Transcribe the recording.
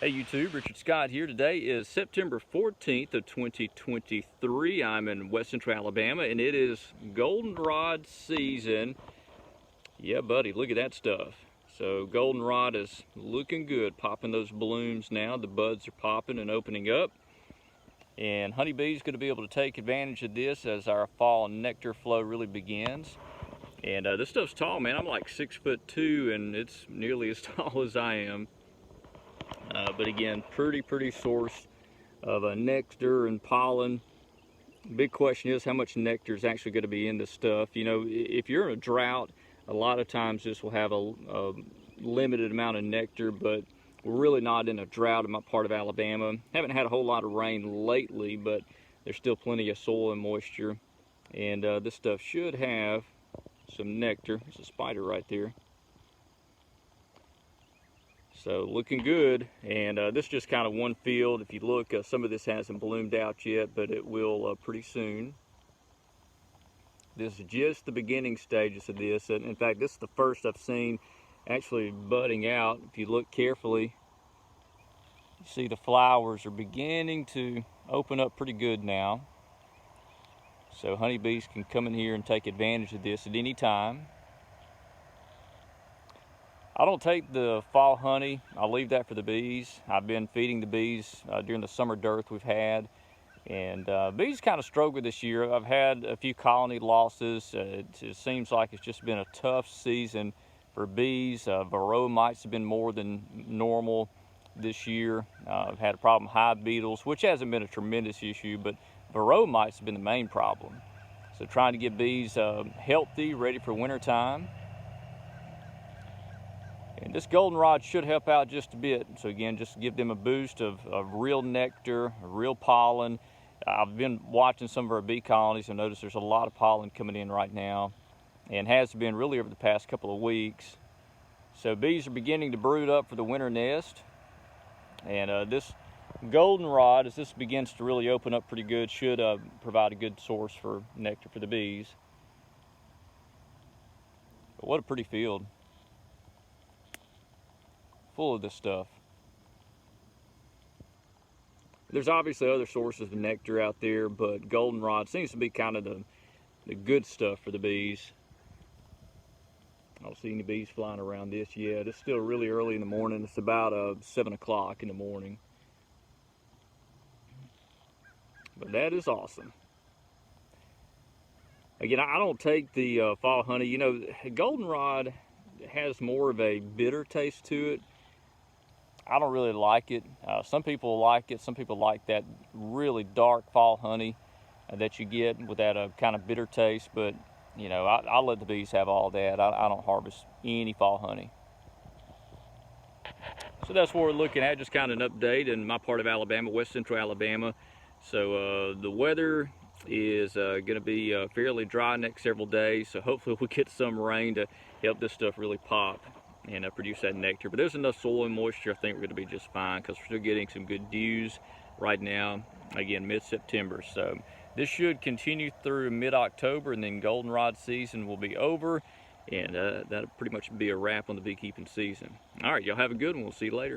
Hey YouTube, Richard Scott here. Today is September 14th of 2023. I'm in West Central Alabama and it is goldenrod season. Yeah buddy, look at that stuff. So goldenrod is looking good, popping those blooms now. The buds are popping and opening up. And honeybees going to be able to take advantage of this as our fall nectar flow really begins. And this stuff's tall, man. I'm like 6'2" and it's nearly as tall as I am. But again, pretty source of nectar and pollen. Big question is how much nectar is actually going to be in this stuff. You know, if you're in a drought, a lot of times this will have a limited amount of nectar, but we're really not in a drought in my part of Alabama. Haven't had a whole lot of rain lately, but there's still plenty of soil and moisture. And this stuff should have some nectar. There's a spider right there. So looking good, and this is just kind of one field. If you look, some of this hasn't bloomed out yet, but it will pretty soon. This is just the beginning stages of this, and in fact this is the first I've seen actually budding out. If you look carefully, you see the flowers are beginning to open up pretty good now. So honeybees can come in here and take advantage of this at any time. I don't take the fall honey. I leave that for the bees. I've been feeding the bees during the summer dearth we've had. And bees kind of struggled this year. I've had a few colony losses. It seems like it's just been a tough season for bees. Varroa mites have been more than normal this year. I've had a problem with hive beetles, which hasn't been a tremendous issue, but Varroa mites have been the main problem. So trying to get bees healthy, ready for winter time. And this goldenrod should help out just a bit. So again, just give them a boost of real nectar, real pollen. I've been watching some of our bee colonies and noticed there's a lot of pollen coming in right now, and has been really over the past couple of weeks. So bees are beginning to brood up for the winter nest. And this goldenrod, as this begins to really open up pretty good, should provide a good source for nectar for the bees. But what a pretty field. Full of this stuff. There's obviously other sources of nectar out there, but goldenrod seems to be kind of the good stuff for the bees. I don't see any bees flying around this yet. It's still really early in the morning. It's about 7 o'clock in the morning. But that is awesome. Again, I don't take the fall honey. You know, goldenrod has more of a bitter taste to it. I don't really like it. Some people like it. Some people like that really dark fall honey that you get with that kind of bitter taste. But, you know, I'll let the bees have all that. I don't harvest any fall honey. So that's what we're looking at, just kind of an update in my part of Alabama, West Central Alabama. So the weather is going to be fairly dry next several days. So hopefully we'll get some rain to help this stuff really pop and produce that nectar. But there's enough soil and moisture. I think we're going to be just fine because we're still getting some good dews right now, again mid-September. So this should continue through mid-October, and then goldenrod season will be over, and that'll pretty much be a wrap on the beekeeping season. All right, y'all have a good one. We'll see you later.